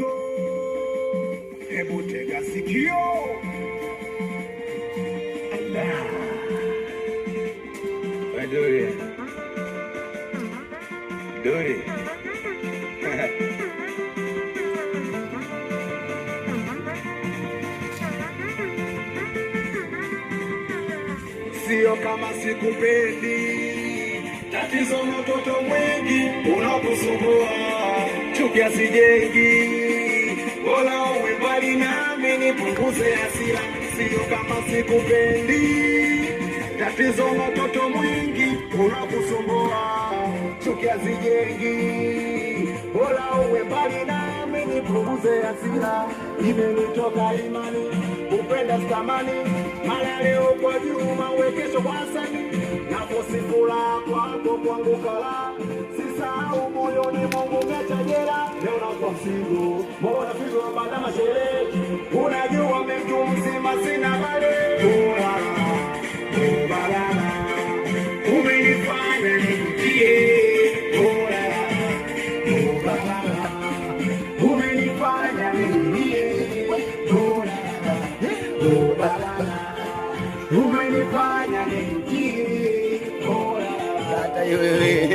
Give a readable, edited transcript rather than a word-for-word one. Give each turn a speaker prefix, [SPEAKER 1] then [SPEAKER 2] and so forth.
[SPEAKER 1] tatizo, hebu tega sikio.
[SPEAKER 2] Dori.
[SPEAKER 1] Sio kama sikupendi, tatizo mtoto mwingi unakusumbua, chuki asijengi, bora uwe mbali nami nipunguze hasira. Sio kama sikupendi, tatizo mtoto mwingi unakusumbua, chuki asijengi, bora uwe mbali nami nipunguze hasira. Imenitoka imani, upenda stamani, mara leo kwa Juma wekesho kwa Hasani, naposifula kwako kwangu kala, sisahau moyoni Mungu umechajera. Leo nakuwa msigo, mbona figo baada mashere, unajua mtu mzima sina bale. Umenifanya nijutie, umenifanya nijutie, umenifanya nijutie,
[SPEAKER 2] Hata wewe.